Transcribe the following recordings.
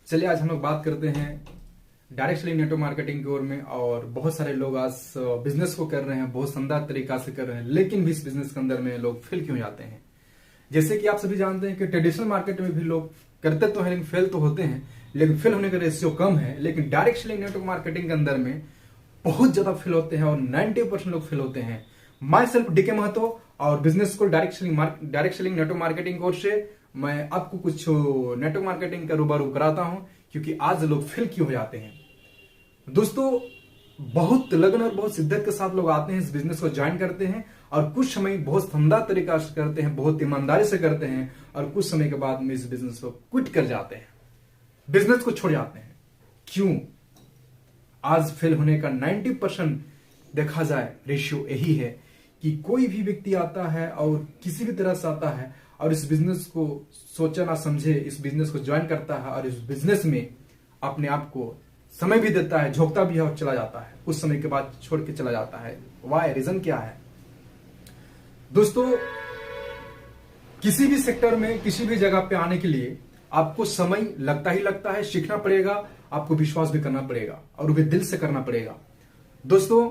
चलिए आज हम लोग बात करते हैं डायरेक्ट सेलिंग नेटवर्क मार्केटिंग की ओर में। और बहुत सारे लोग आज बिजनेस को कर रहे हैं, बहुत शानदार तरीका से कर रहे हैं, लेकिन भी इस बिजनेस के अंदर में लोग फेल क्यों जाते हैं। जैसे कि आप सभी जानते हैं कि ट्रेडिशनल मार्केट में भी लोग करते तो हैं लेकिन फेल तो होते हैं, लेकिन फेल होने का रेशियो कम है। लेकिन डायरेक्ट सेलिंग नेटवर्क मार्केटिंग के अंदर में बहुत ज्यादा फेल होते हैं और 90% लोग फेल होते हैं। माई सेल्फ डीके महतो और business school direct selling network marketing course से मैं आपको कुछ नेटवर्क मार्केटिंग का रूबरू कराता हूं, क्योंकि आज लोग फेल क्यों हो जाते हैं। दोस्तों, बहुत लगन और बहुत शिद्दत के साथ लोग आते हैं, इस बिजनेस को ज्वाइन करते हैं और कुछ समय बहुत शानदार तरीका से करते हैं, बहुत ईमानदारी से करते हैं और कुछ समय के बाद में इस बिजनेस को क्विट कर जाते हैं, बिजनेस को छोड़ जाते हैं। क्यों? आज फेल होने का 90% देखा जाए रेशियो यही है कि कोई भी व्यक्ति आता है और किसी भी तरह से आता है और इस बिजनेस को सोचा ना समझे इस बिजनेस को ज्वाइन करता है और इस बिजनेस में अपने आप को समय भी देता है, झोंकता भी है और चला जाता है। उस समय के बाद छोड़ के चला जाता है। वाई? रीजन क्या है? दोस्तों, किसी भी सेक्टर में किसी भी जगह पे आने के लिए आपको समय लगता ही लगता है, सीखना पड़ेगा, आपको विश्वास भी करना पड़ेगा और वो भी दिल से करना पड़ेगा। दोस्तों,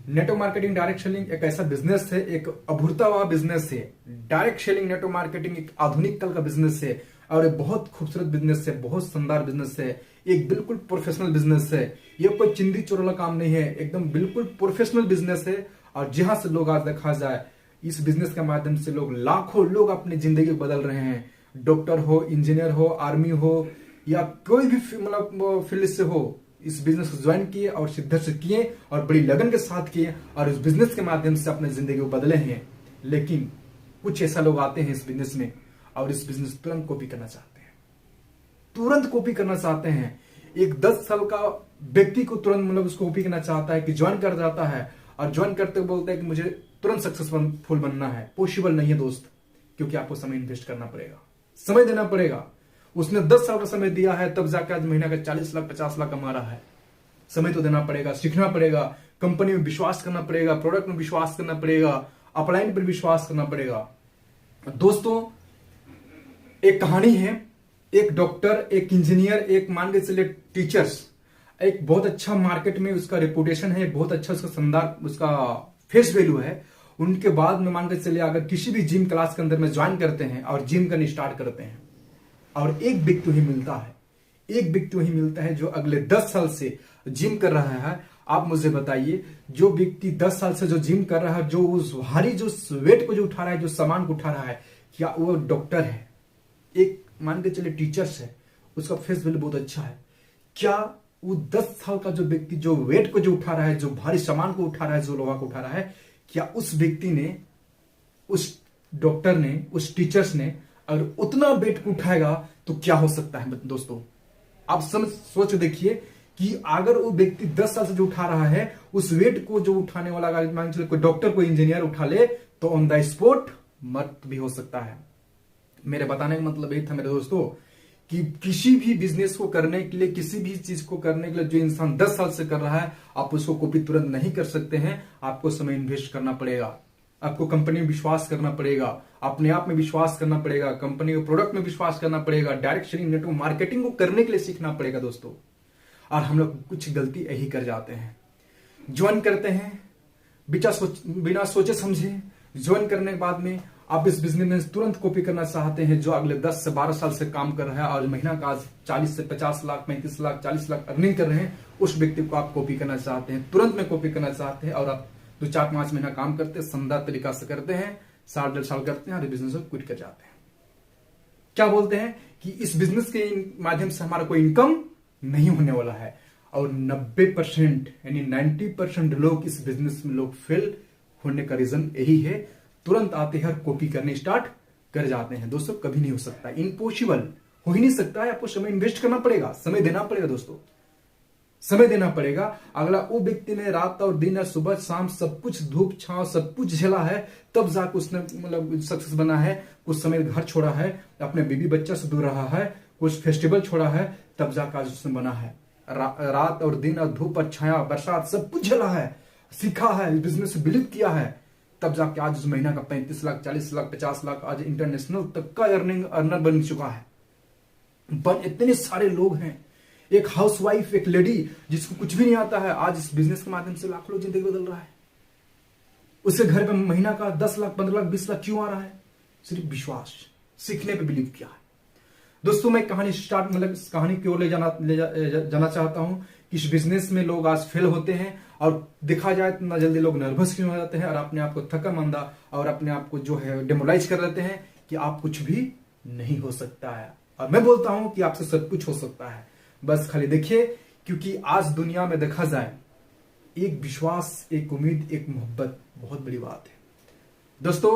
नेटवर्क मार्केटिंग डायरेक्ट सेलिंग एक ऐसा बिजनेस है, एक अभूता हुआ बिजनेस है। डायरेक्ट सेलिंग नेटवर्क मार्केटिंग एक आधुनिक काल का बिजनेस है और एक बहुत खूबसूरत बिजनेस है, बहुत शानदार बिजनेस है, एक बिल्कुल प्रोफेशनल बिजनेस है। ये कोई चिंदी चोरला काम नहीं है, एकदम बिल्कुल प्रोफेशनल बिजनेस है। और जहां से लोग आज देखा जाए इस बिजनेस के माध्यम से लोग लाखों लोग अपनी जिंदगी बदल रहे हैं। डॉक्टर हो, इंजीनियर हो, आर्मी हो या कोई भी मतलब फील्ड से हो, इस बिजनेस को ज्वाइन किए और शिद्दत से किए और बड़ी लगन के साथ किए और इस बिजनेस के माध्यम से अपनी जिंदगी को बदले हैं। लेकिन कुछ ऐसा लोग आते हैं इस बिजनेस में और इस बिजनेस तुरंत कॉपी करना चाहते हैं, तुरंत कॉपी करना चाहते हैं। एक 10 साल का व्यक्ति को तुरंत मतलब उसको कॉपी करना चाहता है कि ज्वाइन कर जाता है और ज्वाइन करते हुए बोलता है कि मुझे तुरंत सक्सेसफुल बनना है। पॉसिबल नहीं है दोस्त, क्योंकि आपको समय इन्वेस्ट करना पड़ेगा, समय देना पड़ेगा। उसने 10 साल का समय दिया है, तब जाकर आज महीना का 40 लाख 50 लाख कमा रहा है। समय तो देना पड़ेगा, सीखना पड़ेगा, कंपनी में विश्वास करना पड़ेगा, प्रोडक्ट में विश्वास करना पड़ेगा, अपलाइन पर विश्वास करना पड़ेगा। दोस्तों, एक कहानी है, एक डॉक्टर, एक इंजीनियर, एक मान के चलिए टीचर्स, एक बहुत अच्छा मार्केट में उसका रेपुटेशन है, बहुत अच्छा उसका शानदार उसका फेस वैल्यू है। उनके बाद में मान के चलिए अगर किसी भी जिम क्लास के अंदर में ज्वाइन करते हैं और जिम करना स्टार्ट करते हैं और एक व्यक्ति ही मिलता है, एक व्यक्ति ही मिलता है जो अगले 10 साल से जिम कर रहा है। आप मुझे बताइए, जो व्यक्ति 10 साल से जो जिम कर रहा है, जो उस भारी जो वेट को जो उठा रहा है, जो सामान को उठा रहा है, क्या वो डॉक्टर है? एक मान के चलिए टीचर्स है, उसका फेस वैल्यू बहुत अच्छा है। क्या वो 10 साल का जो व्यक्ति जो वेट को जो उठा रहा है, जो भारी सामान को उठा रहा है, जो लोहा को उठा रहा है, क्या उस व्यक्ति ने, उस डॉक्टर ने, उस टीचर्स ने अगर उतना वेट को उठाएगा तो क्या हो सकता है? दोस्तों, आप समझ सोच देखिए कि अगर वो व्यक्ति 10 साल से जो उठा रहा है, उस वेट को जो उठाने वाला अगर मान चलिए कोई डॉक्टर, कोई इंजीनियर उठा ले तो ऑन द स्पॉट मत भी हो सकता है। मेरे बताने का मतलब यही था मेरे दोस्तों कि किसी भी बिजनेस को करने के लिए, किसी भी चीज को करने के लिए जो इंसान 10 साल से कर रहा है, आप उसको कॉपी तुरंत नहीं कर सकते हैं। आपको समय इन्वेस्ट करना पड़ेगा, आपको कंपनी में विश्वास करना पड़ेगा, अपने आप में विश्वास करना पड़ेगा, कंपनी के प्रोडक्ट में विश्वास करना पड़ेगा, डायरेक्ट सेलिंग नेटवर्क मार्केटिंग को करने के लिए सीखना पड़ेगा दोस्तों। और हम लोग कुछ गलती यही कर जाते हैं, ज्वाइन करते हैं बिना सोचे समझे। ज्वाइन करने के बाद में आप इस बिजनेस में तुरंत कॉपी करना चाहते हैं जो अगले 10 से 12 साल से काम कर रहा है और महीना का आज 40 से 50 लाख, 35 लाख, 40 लाख अर्निंग कर रहे हैं, उस व्यक्ति को आप कॉपी करना चाहते हैं, तुरंत में कॉपी करना चाहते हैं। और आप 2-4-5 महीना काम करते हैं, शानदार तरीका से करते हैं, 1.5 साल करते हैं और बिजनेस को क्विट कर जाते हैं। क्या बोलते हैं कि इस बिजनेस के माध्यम से हमारा कोई इनकम नहीं होने वाला है। और 90% यानी 90% लोग इस बिजनेस में लोग फेल होने का रीजन यही है, तुरंत आते हैं और कॉपी करने स्टार्ट कर जाते हैं। दोस्तों, कभी नहीं हो सकता, इम्पॉसिबल हो ही नहीं सकता है। आपको समय इन्वेस्ट करना पड़ेगा, समय देना पड़ेगा दोस्तों, समय देना पड़ेगा। अगला वो व्यक्ति ने रात और दिन और सुबह शाम सब कुछ धूप छांव सब कुछ झेला है, तब जाकर उसने मतलब सक्सेस बना है। कुछ समय घर छोड़ा है, अपने बीवी बच्चा से दूर रहा है, कुछ फेस्टिवल छोड़ा है, तब जाकर आज उसने बना है। रात और दिन और धूप और छाया बरसात सब कुछ झेला है, सीखा है, बिजनेस से बिलीव किया है, तब जाके आज उस महीना का 35 लाख 40 लाख 50 लाख आज इंटरनेशनल तक का अर्नर बन चुका है। इतने सारे लोग हैं। एक हाउसवाइफ, एक लेडी जिसको कुछ भी नहीं आता है, आज इस बिजनेस के माध्यम से लाखों लोग जिंदगी बदल रहा है। उसके घर में महीना का 10 लाख, 15 लाख, 20 लाख क्यों आ रहा है? सिर्फ विश्वास, सीखने पे बिलीव किया है। दोस्तों मैं कहानी इस कहानी की ओर ले जाना चाहता हूं कि इस बिजनेस में लोग आज फेल होते हैं, और देखा जाए इतना जल्दी लोग नर्वस क्यों हो जाते हैं और अपने आप को थका मंदा और अपने आप को जो है डेमोलाइज कर लेते हैं कि आप कुछ भी नहीं हो सकता है। और मैं बोलता हूं कि आपसे सब कुछ हो सकता है, बस खाली देखिए। क्योंकि आज दुनिया में देखा जाए, एक विश्वास, एक उम्मीद, एक मोहब्बत बहुत बड़ी बात है। दोस्तों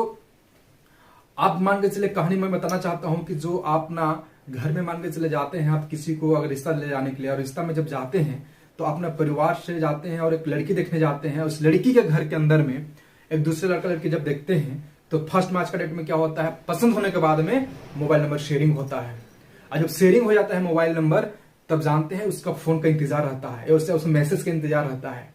आप मान के चले, कहानी में बताना चाहता हूं कि जो आप ना घर में मान के चले जाते हैं, आप किसी को अगर रिश्ता ले जाने के लिए, और रिश्ता में जब जाते हैं तो अपना परिवार से जाते हैं और एक लड़की देखने जाते हैं। उस लड़की के घर के अंदर में एक दूसरे लड़का लड़की जब देखते हैं तो फर्स्ट मैच का डेट में क्या होता है, पसंद होने के बाद में मोबाइल नंबर शेयरिंग होता है। और जब शेयरिंग हो जाता है मोबाइल नंबर, तब जानते हैं उसका फोन का इंतजार रहता है, और उससे मैसेज का इंतजार रहता है।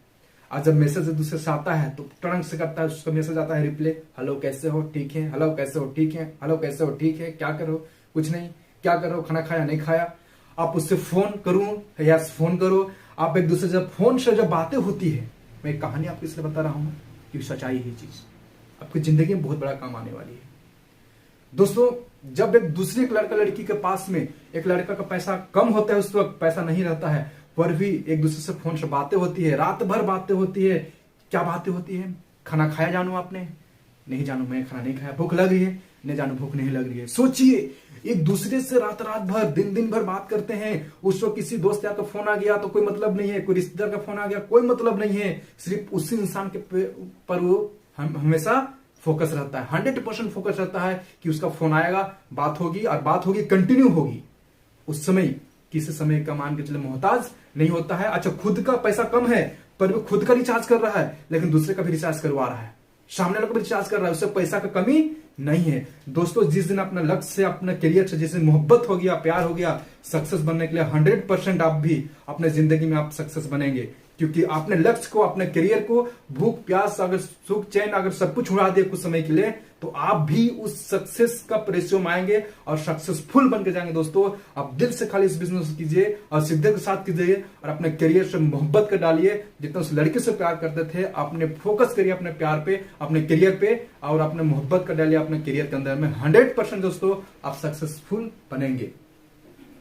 और जब मैसेज दूसरे से आता है तो तुरंत से करता है, उसका मैसेज आता है रिप्ले, हेलो कैसे हो, ठीक है, हेलो कैसे हो, ठीक है, हेलो कैसे हो, ठीक है, क्या करो, कुछ नहीं, क्या करो, खाना खाया, नहीं खाया। आप उससे फोन करूं या फोन करो, आप एक दूसरे जब फोन से जब बातें होती है, मैं एक कहानी आपको इसलिए बता रहा हूं कि सच्चाई ही चीज आपकी जिंदगी में बहुत बड़ा काम आने वाली है। दोस्तों जब एक दूसरे लड़का लड़की के पास में एक लड़का का पैसा कम होता है, उस वक्त पैसा नहीं रहता है, पर भी एक दूसरे से फोन से बातें होती है, रात भर बातें होती है। क्या बातें होती है? खाना खाया जानू आपने? नहीं जानू, मैं खाना नहीं खाया। भूख लग रही है? नहीं जानू, भूख नहीं लग रही है। सोचिए, एक दूसरे से रात भर, दिन भर बात करते हैं। उस वक्त किसी दोस्त यार का फोन आ गया तो कोई मतलब नहीं है, कोई रिश्तेदार का फोन आ गया कोई मतलब नहीं है, सिर्फ उसी इंसान के पर वो हमेशा फोकस रहता है, 100% फोकस रहता है कि उसका फोन आएगा, बात होगी, और बात होगी, कंटिन्यू होगी। उस समय किसी समय का मान के चले मोहताज नहीं होता है। अच्छा, खुद का पैसा कम है पर वो खुद का रिचार्ज कर रहा है, लेकिन दूसरे का भी रिचार्ज करवा रहा है, सामने वाले को भी रिचार्ज कर रहा है, उससे पैसा का कमी नहीं है। दोस्तों जिस दिन अपना लक्ष्य से, अपना करियर से जिस दिन मोहब्बत हो गया, प्यार हो गया, सक्सेस बनने के लिए 100% आप भी अपने जिंदगी में आप सक्सेस बनेंगे। क्योंकि आपने लक्ष्य को, अपने करियर को, भूख प्यास, अगर सुख चैन अगर सब कुछ उड़ा दिए कुछ समय के लिए, तो आप भी उस सक्सेस का परिचय में आएंगे और सक्सेसफुल बन के जाएंगे। दोस्तों आप दिल से खाली इस बिजनेस कीजिए और शिद्दत के साथ कीजिए और अपने करियर से मोहब्बत कर डालिए। जितना उस लड़के से प्यार करते थे, अपने फोकस करिए अपने प्यार पे, अपने करियर पे, और अपने मोहब्बत कर डालिए अपने करियर के अंदर में। 100% दोस्तों आप सक्सेसफुल बनेंगे।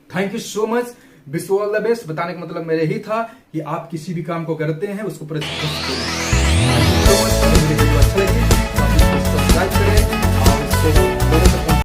Thank you so much. Wish you all the best. बताने का मतलब मेरे ही था कि आप किसी भी काम को करते हैं उसको अच्छा